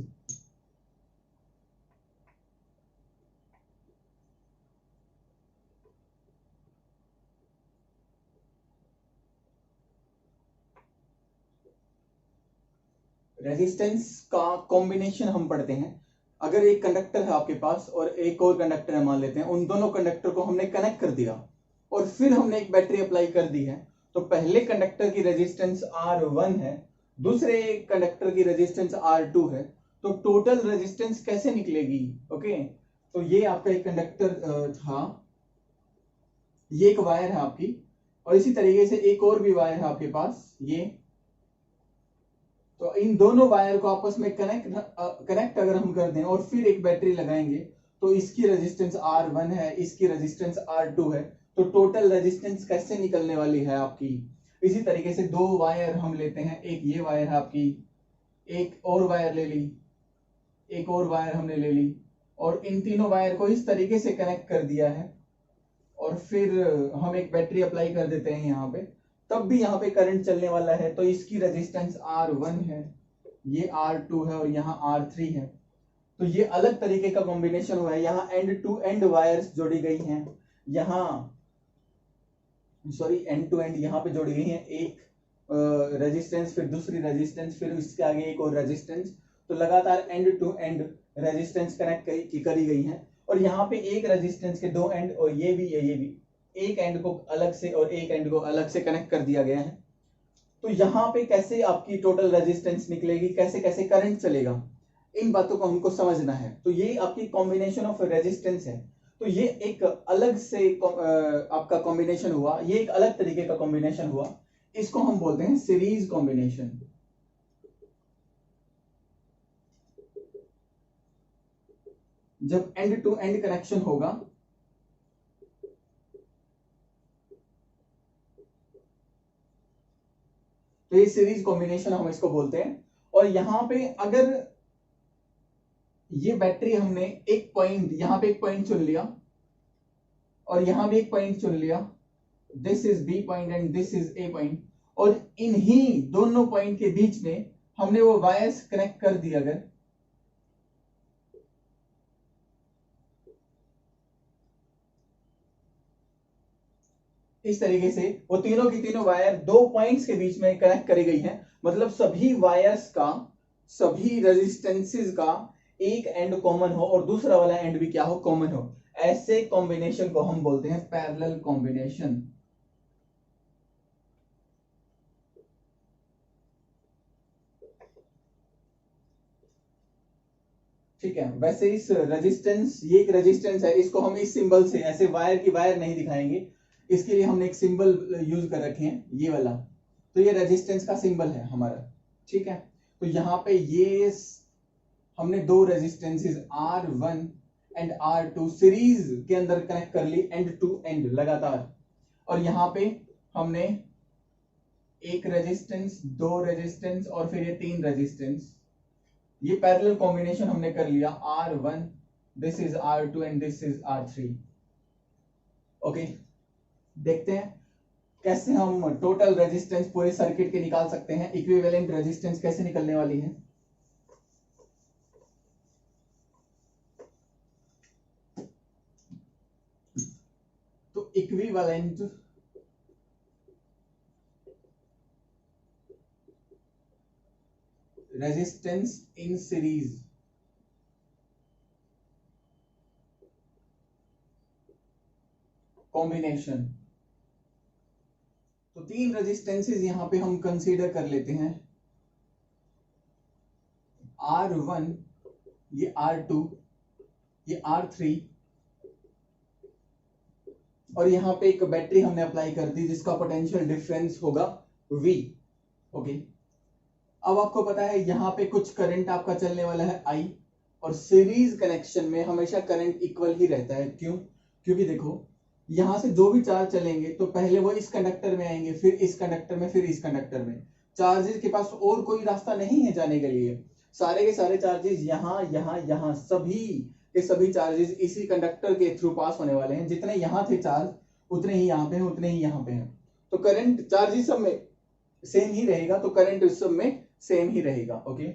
रेजिस्टेंस का कॉम्बिनेशन हम पढ़ते हैं। अगर एक कंडक्टर है आपके पास और एक और कंडक्टर है मान लेते हैं, उन दोनों कंडक्टर को हमने कनेक्ट कर दिया और फिर हमने एक बैटरी अप्लाई कर दी है। तो पहले कंडक्टर की रेजिस्टेंस R1 है, दूसरे कंडक्टर की रेजिस्टेंस R2 है। तो टोटल रेजिस्टेंस कैसे निकलेगी? ओके, तो ये आपका एक कंडक्टर था, ये एक वायर है आपकी, और इसी तरीके से एक और भी वायर है आपके पास ये। तो इन दोनों वायर को आपस में कनेक्ट अगर हम कर दें और फिर एक बैटरी लगाएंगे, तो इसकी रेजिस्टेंस R1 है, इसकी रेजिस्टेंस R2 है। तो टोटल रेजिस्टेंस कैसे निकलने वाली है आपकी? इसी तरीके से दो वायर हम लेते हैं, एक ये वायर है आपकी, एक और वायर ले ली, एक और वायर हमने ले ली, और इन तीनों वायर को इस तरीके से कनेक्ट कर दिया है, और फिर हम एक बैटरी अप्लाई कर देते हैं यहाँ पे। तब भी यहाँ पे करंट चलने वाला है। तो इसकी रेजिस्टेंस R1 है, ये R2 है, और यहाँ R3 है। तो ये अलग तरीके का कॉम्बिनेशन हुआ है। यहाँ एंड टू एंड वायर्स जोड़ी गई हैं, यहाँ सॉरी एंड टू एंड यहाँ पे जोड़ी गई हैं, एक रेजिस्टेंस, फिर दूसरी रेजिस्टेंस, फिर इसके आगे एक और रेजिस्टेंस, तो लगातार end to end resistance connect करी गई है, और यहाँ पे एक रेजिस्टेंस के दो एंड, और ये भी एक एंड को अलग से और एक एंड को अलग से कनेक्ट कर दिया गया है। तो यहाँ पे कैसे आपकी टोटल रेजिस्टेंस निकलेगी, कैसे कैसे करंट चलेगा, इन बातों को हमको समझना है। तो ये आपकी कॉम्बिनेशन ऑफ रेजिस्टेंस है। तो ये एक अलग से आपका कॉम्बिनेशन हुआ, ये एक अलग तरीके का कॉम्बिनेशन हुआ, इसको हम बोलते हैं सीरीज कॉम्बिनेशन। जब एंड टू एंड कनेक्शन होगा तो ये सीरीज कॉम्बिनेशन हम इसको बोलते हैं। और यहां पे अगर ये बैटरी हमने एक पॉइंट, यहां पे एक पॉइंट चुन लिया और यहां भी एक पॉइंट चुन लिया, this is B point and this is A point, और इन्हीं दोनों पॉइंट के बीच में हमने वो वायर्स कनेक्ट कर दिया, अगर इस तरीके से वो तीनों की तीनों वायर दो पॉइंट्स के बीच में कनेक्ट करी गई है, मतलब सभी वायर्स का, सभी रेजिस्टेंसेस का एक एंड कॉमन हो और दूसरा वाला एंड भी क्या हो, कॉमन हो, ऐसे कॉम्बिनेशन को हम बोलते हैं पैरेलल कॉम्बिनेशन। ठीक है, वैसे इस रेजिस्टेंस, ये एक रेजिस्टेंस है, इसको हम इस सिंबल से, ऐसे वायर की वायर नहीं दिखाएंगे, इसके लिए हमने एक सिंबल यूज कर रखे हैं, ये वाला। तो ये रेजिस्टेंस का सिंबल है हमारा, ठीक है। तो यहाँ पे ये हमने दो resistances R1 and R2 series के अंदर कनेक्ट कर ली, एंड टू एंड लगातार, और यहाँ पे हमने एक रेजिस्टेंस, दो रेजिस्टेंस और फिर ये तीन रेजिस्टेंस, ये पैरेलल कॉम्बिनेशन हमने कर लिया, R1, this is R2 and this is R3। Okay, देखते हैं कैसे हम टोटल रेजिस्टेंस पूरे सर्किट के निकाल सकते हैं, इक्विवेलेंट रेजिस्टेंस कैसे निकलने वाली है। तो equivalent resistance in series, combination. तो तीन रेजिस्टेंसेस यहां पे हम कंसीडर कर लेते हैं, R1, ये R2, ये R3, और यहां पे एक बैटरी हमने अप्लाई कर दी जिसका पोटेंशियल डिफरेंस होगा V। ओके, अब आपको पता है यहां पे कुछ करंट आपका चलने वाला है I, और सीरीज कनेक्शन में हमेशा करंट इक्वल ही रहता है। क्यों? क्योंकि देखो यहां से जो भी चार्ज चलेंगे तो पहले वो इस कंडक्टर में आएंगे, फिर इस कंडक्टर में, फिर इस कंडक्टर में। चार्जेस के पास और कोई रास्ता नहीं है जाने के लिए, सारे के सारे चार्जेस यहाँ यहाँ यहाँ, सभी के सभी चार्जेस इसी कंडक्टर के थ्रू पास होने वाले हैं। जितने यहाँ थे चार्ज उतने ही यहाँ पे हैं, उतने ही यहाँ पे हैं। तो करंट चार्ज सब में सेम ही रहेगा, तो करंट इस सब में सेम ही रहेगा। ओके,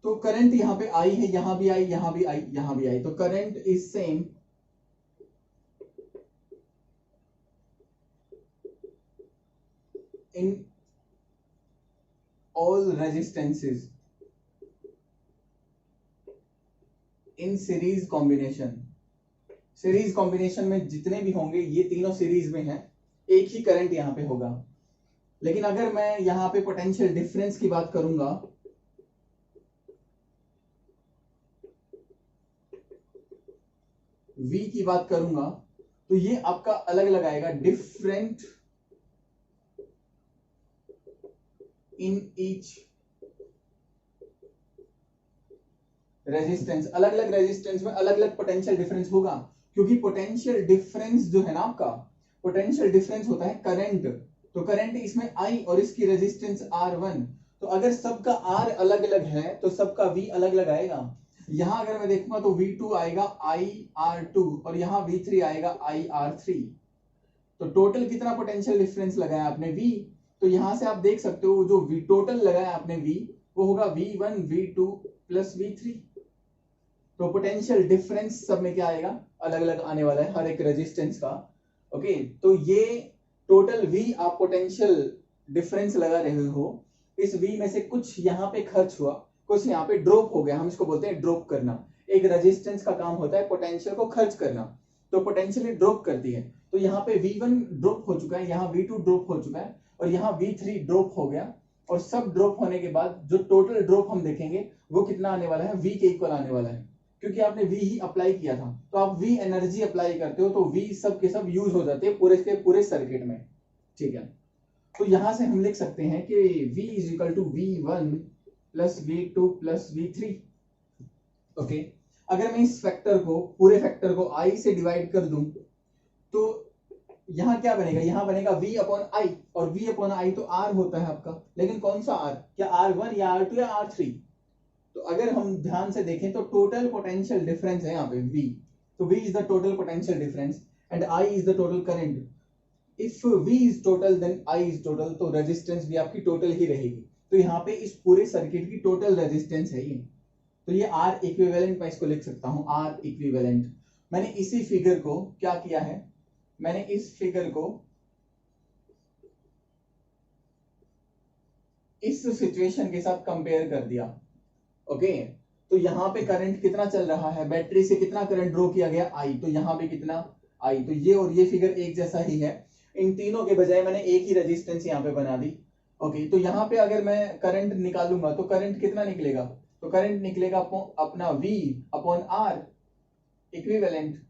तो करंट यहाँ पे आई है, यहाँ भी आई, यहाँ भी आई, यहाँ भी आई, तो current is same in all resistances in series combination। Series combination में जितने भी होंगे ये तीनों सीरीज में हैं, एक ही करंट यहां पे होगा। लेकिन अगर मैं यहां पे पोटेंशियल डिफरेंस की बात करूंगा, V की बात करूंगा, तो ये आपका अलग अलग आएगा, डिफरेंट इन ईच रेजिस्टेंस। अलग अलग रेजिस्टेंस में अलग अलग पोटेंशियल डिफरेंस होगा, क्योंकि पोटेंशियल डिफरेंस जो है ना आपका, पोटेंशियल डिफरेंस होता है करंट। तो करंट इसमें I और इसकी रेजिस्टेंस R1, तो अगर सबका R अलग अलग है तो सबका V अलग अलग आएगा। यहां अगर मैं देखूंगा तो V2 आएगा IR2 और यहां V3 आएगा IR3। तो टोटल कितना पोटेंशियल डिफरेंस लगाया आपने, V। तो यहां से आप देख सकते हो जो V टोटल लगाया आपने V, वो होगा V1 V2 प्लस V3। तो पोटेंशियल डिफरेंस सब में क्या आएगा, अलग अलग आने वाला है हर एक रेजिस्टेंस का। ओके, तो ये टोटल V आप पोटेंशियल डिफरेंस लगा रहे हो, इस V में से कुछ यहाँ पे खर्च हुआ, कुछ यहाँ पे ड्रॉप हो गया, हम इसको बोलते हैं ड्रॉप करना। एक रेजिस्टेंस का काम होता है पोटेंशियल को खर्च करना, तो पोटेंशियल ड्रॉप करती है। तो यहाँ पे V1 ड्रॉप हो चुका है, यहाँ V2 ड्रॉप हो चुका है, और यहाँ V3 ड्रॉप हो गया। और सब ड्रॉप होने के बाद जो टोटल ड्रॉप हम देखेंगे वो कितना आने वाला है, V के इक्वल आने वाला है, क्योंकि आपने V ही अप्लाई किया था। तो आप V एनर्जी अप्लाई करते हो तो V सब के सब यूज हो जाते हैं पूरे के पूरे सर्किट में, ठीक है। तो यहां से हम लिख सकते हैं कि V is equal to V1 plus V2 plus V3। Okay, अगर मैं इस फैक्टर को, पूरे फैक्टर को I से डिवाइड कर दूं तो यहां क्या बनेगा, यहां बनेगा V अपॉन I, और V अपॉन I तो R होता है आपका, लेकिन कौन सा R, क्या R1 या R2 या R3? तो अगर हम ध्यान से देखें तो टोटल पोटेंशियल डिफरेंस है यहाँ पे V, तो V is the total potential difference and I is the total current. If V is total then I is total, तो रेजिस्टेंस भी आपकी टोटल ही रहेगी। तो यहाँ पे इस पूरे सर्किट की टोटल रेजिस्टेंस है ये, तो ये R इक्विवेलेंट, मैं इसको लिख सकता हूँ R इक्विवेलेंट। मैंने इसी फिगर को क्या किया है, मैंने इस फिगर को इस सिचुएशन के साथ कंपेयर कर दिया। ओके, तो यहाँ पे करंट कितना चल रहा है, बैटरी से कितना करंट ड्रॉ किया गया I, तो यहाँ पे कितना I, तो ये और ये फिगर एक जैसा ही है। इन तीनों के बजाय मैंने एक ही रेजिस्टेंस यहाँ पे बना दी। ओके, तो यहाँ पे अगर मैं करंट निकालूंगा तो करंट कितना निकलेगा, तो करंट निकलेगा अपना V upon R equivalent.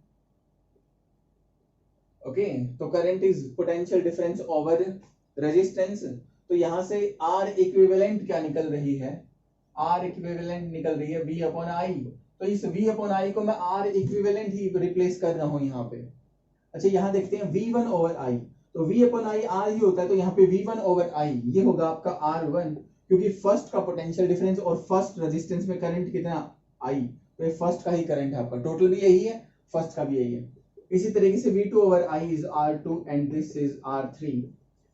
Okay, तो current is potential difference over resistance. तो यहां से R इक्विवेलेंट क्या निकल रही है, R इक्विवेलेंट निकल रही है V अपॉन I। तो इस V अपॉन I को मैं R इक्विवेलेंट ही रिप्लेस कर रहा हूं यहाँ पे। अच्छा, यहाँ देखते हैं V1 ओवर I, तो V अपॉन I R ही होता है, तो यहाँ पे V1 ओवर I ये होगा आपका R1, क्योंकि फर्स्ट का पोटेंशियल डिफरेंस और फर्स्ट रेजिस्टेंस में करंट कितना I, तो ये फर्स्ट का ही करंट है आपका, टोटल भी यही है, फर्स्ट का भी यही है। इसी तरीके से V2 over I is R2 and this is R3,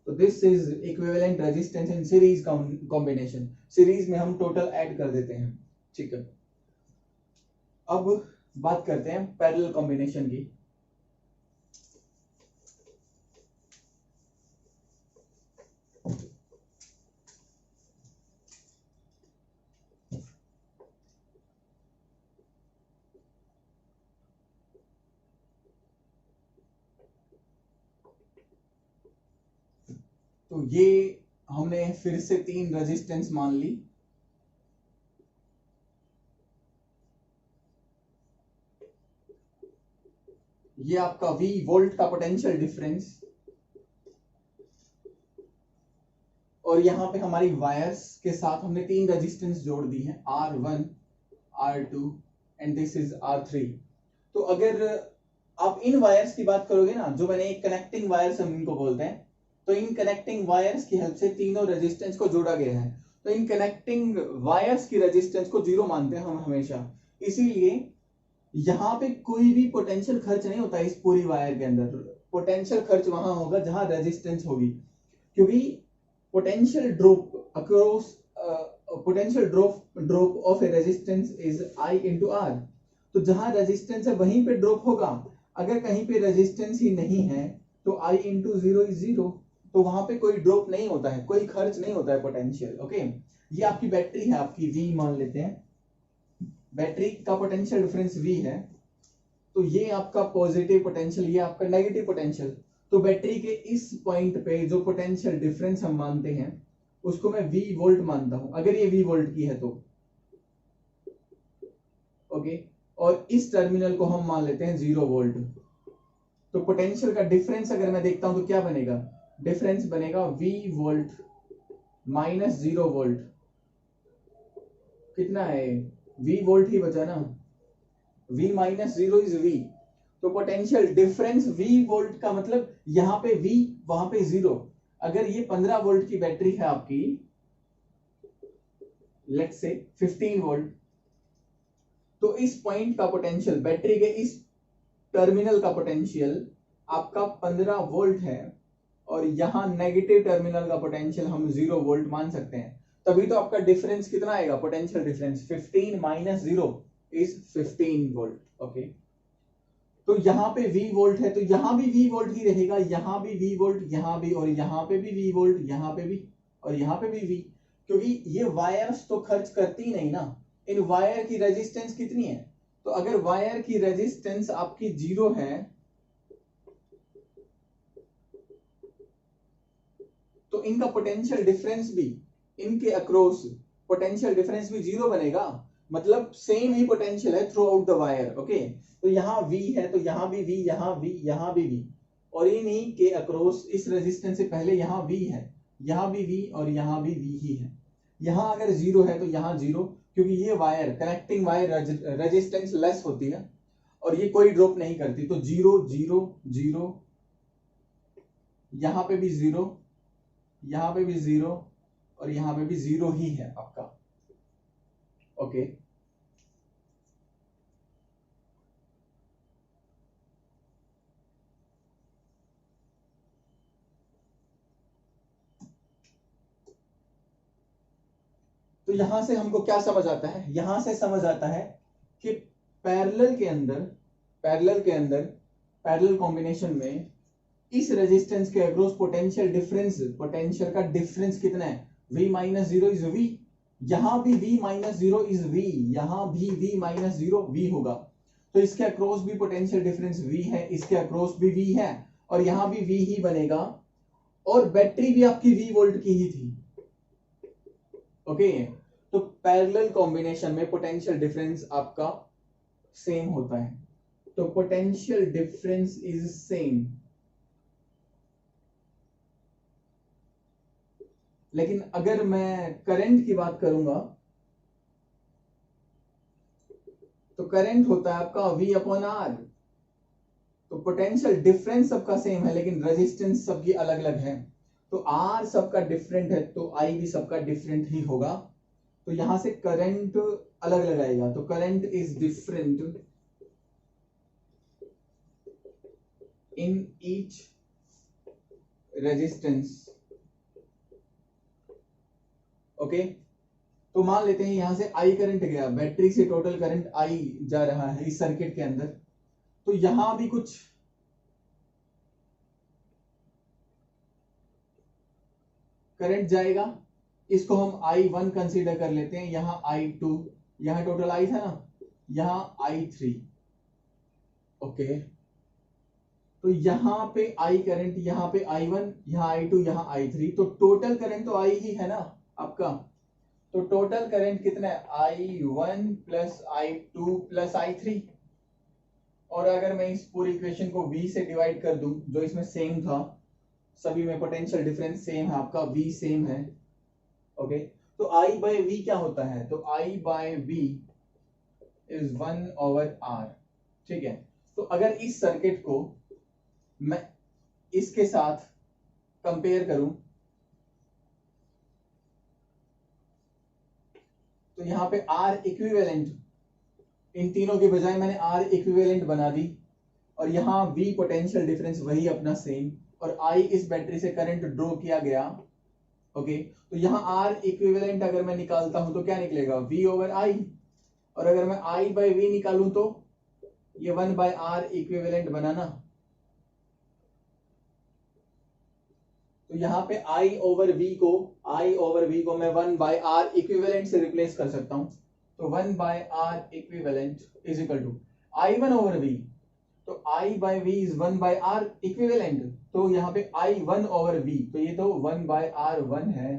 तो this is equivalent resistance in series combination. Series में हम टोटल ऐड कर देते हैं, ठीक है। अब बात करते हैं पैरेलल कॉम्बिनेशन की। तो ये हमने फिर से 3 रेजिस्टेंस मान ली। ये आपका V वोल्ट का पोटेंशियल डिफरेंस, और यहां पे हमारी वायर्स के साथ हमने 3 रेजिस्टेंस जोड़ दी हैं, R1 R2 and this is R3। तो अगर आप इन वायर्स की बात करोगे ना, जो मैंने एक कनेक्टिंग वायर्स हम इनको बोलते हैं, तो इन कनेक्टिंग वायर्स की हेल्प से तीनों रेजिस्टेंस को जोड़ा गया है। तो इन कनेक्टिंग वायर्स की रेजिस्टेंस को 0 मानते हैं हम हमेशा, इसीलिए यहाँ पे कोई भी पोटेंशियल खर्च नहीं होता इस पूरी वायर के अंदर। पोटेंशियल खर्च वहां होगा जहां रेजिस्टेंस होगी, क्योंकि potential drop across potential drop of A resistance is I into R। तो जहां रेजिस्टेंस है वहीं पे ड्रॉप होगा, अगर कहीं पे रेजिस्टेंस ही नहीं है तो I इंटू 0 इज 0, तो वहां पे कोई ड्रॉप नहीं होता है, कोई खर्च नहीं होता है पोटेंशियल। ओके, ये आपकी बैटरी है, आपकी V मान लेते हैं, बैटरी का पोटेंशियल डिफरेंस V है, तो ये आपका पॉजिटिव पोटेंशियल, ये आपका नेगेटिव पोटेंशियल। तो बैटरी के इस पॉइंट पे जो पोटेंशियल डिफरेंस हम मानते हैं उसको मैं V वोल्ट मानता हूं, अगर ये V वोल्ट की है तो। ओके, और इस टर्मिनल को हम मान लेते हैं 0 वोल्ट। तो पोटेंशियल का डिफरेंस अगर मैं देखता हूं तो क्या बनेगा, डिफरेंस बनेगा V वोल्ट माइनस 0 वोल्ट। कितना है, V वोल्ट ही बचा ना, V माइनस 0 इज V। तो पोटेंशियल डिफरेंस V वोल्ट का मतलब यहां पे V वहां पे 0। अगर ये 15 वोल्ट की बैटरी है आपकी, लेट्स से 15 वोल्ट, तो इस पॉइंट का पोटेंशियल, बैटरी के इस टर्मिनल का पोटेंशियल आपका 15 वोल्ट है, और यहां नेगेटिव टर्मिनल का पोटेंशियल हम 0 वोल्ट मान सकते हैं। तभी तो आपका डिफरेंस कितना आएगा, potential difference 15 minus 0 is 15 volt. Okay, तो यहाँ पे V वोल्ट है, तो यहाँ भी V वोल्ट ही रहेगा, यहाँ भी V वोल्ट, यहाँ भी, और यहाँ पे भी V वोल्ट, यहाँ पे भी और यहाँ पे भी V, क्योंकि ये वायर्स तो खर्च करती ही नहीं ना, इन वायर की रेजिस्टेंस कितनी है, तो अगर वायर की रेजिस्टेंस आपकी 0 है तो इनका पोटेंशियल डिफरेंस भी, इनके अक्रॉस पोटेंशियल डिफरेंस भी 0 बनेगा, मतलब सेम ही पोटेंशियल है through out the wire. Okay, तो यहाँ V है तो यहाँ भी V, यहाँ V, यहाँ भी V, और इन्हीं के अक्रॉस इस रेजिस्टेंस से पहले यहाँ V है, यहाँ भी V और यहाँ भी V ही है। यहाँ अगर 0 है तो यहाँ 0, क्योंकि ये wire connecting wire resistance less होती है और ये कोई ड्रॉप नहीं करती, तो 0 0 0, यहाँ पे भी 0, यहाँ पे भी 0 और यहाँ पे भी 0 ही है आपका। ओके, तो यहां से हमको क्या समझ आता है, यहां से समझ आता है कि पैरेलल के अंदर पैरेलल कॉम्बिनेशन में इस रेजिस्टेंस के अक्रॉस पोटेंशियल डिफरेंस, पोटेंशियल का डिफरेंस कितना है, V माइनस 0 इज V, यहां भी V माइनस 0 इज V, यहां भी V माइनस 0 V होगा, तो इसके अक्रॉस भी पोटेंशियल डिफरेंस V है, इसके अक्रॉस भी V है और यहां भी V ही बनेगा, और बैटरी भी आपकी V वोल्ट की ही थी। ओके, तो पैरेलल कॉम्बिनेशन में पोटेंशियल डिफरेंस आपका सेम होता है, तो पोटेंशियल डिफरेंस इज सेम। लेकिन अगर मैं करंट की बात करूंगा तो करंट होता है आपका V अपॉन R, तो पोटेंशियल डिफरेंस सबका सेम है लेकिन रेजिस्टेंस सबकी अलग अलग है, तो R सबका डिफरेंट है तो I भी सबका डिफरेंट ही होगा, तो यहां से करंट अलग अलग आएगा, तो current is different in each resistance. Okay, तो मान लेते हैं यहां से I करंट गया, बैटरी से टोटल करंट I जा रहा है इस सर्किट के अंदर, तो यहां भी कुछ करंट जाएगा, इसको हम I1 कंसीडर कर लेते हैं, यहां I2, यहां टोटल I था ना, यहां I3। ओके, तो यहां पे I करंट, यहां पे I1, यहां I2, यहां I3, तो टोटल करंट तो I ही है ना आपका, तो टोटल करंट कितना है, I1 plus I2 plus I3, और अगर मैं इस पूरी इक्वेशन को V से डिवाइड कर दूं जो इसमें सेम था, सभी में पोटेंशियल डिफरेंस सेम है आपका, V सेम है। ओके, तो I बाय V क्या होता है, तो I by V is 1/R। ठीक है, तो अगर इस सर्किट को मैं इसके साथ कंपेयर करूं तो यहां पे R इक्विवेलेंट, इन तीनों के बजाय मैंने R इक्विवेलेंट बना दी, और यहां V पोटेंशियल डिफरेंस वही अपना सेम, और I इस बैटरी से करंट ड्रॉ किया गया। ओके, तो यहां R इक्विवेलेंट अगर मैं निकालता हूं तो क्या निकलेगा, V ओवर I, और अगर मैं I बाय V निकालूं तो ये 1/R इक्विवेलेंट बनाना, तो यहाँ पे I ओवर V को मैं 1/R इक्विवेलेंट से रिप्लेस कर सकता हूं, तो 1/R equivalent is equal to I1 over V, तो I by V is 1/R equivalent, तो यहाँ पे I1 ओवर V, तो ये तो 1/R1 है,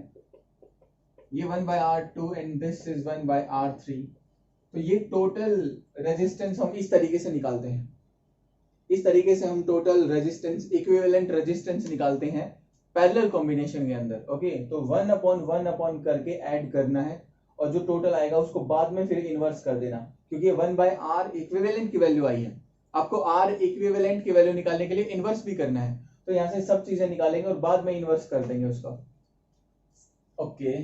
ये 1/R2 and this is 1/R3, तो ये टोटल रेजिस्टेंस हम इस तरीके से निकालते हैं, इस तरीके से हम टोटल रेजिस्टेंस, इक्विवेलेंट रेजिस्टेंस निकालते हैं पैरेलल कॉम्बिनेशन के अंदर। ओके, तो 1/1 करके ऐड करना है और जो टोटल आएगा उसको बाद में फिर इनवर्स कर देना, क्योंकि 1/R इक्विवेलेंट की वैल्यू आई है, आपको R इक्विवेलेंट की वैल्यू निकालने के लिए इनवर्स भी करना है, तो यहां से सब चीजें निकालेंगे और बाद में इनवर्स कर देंगे उसका। ओके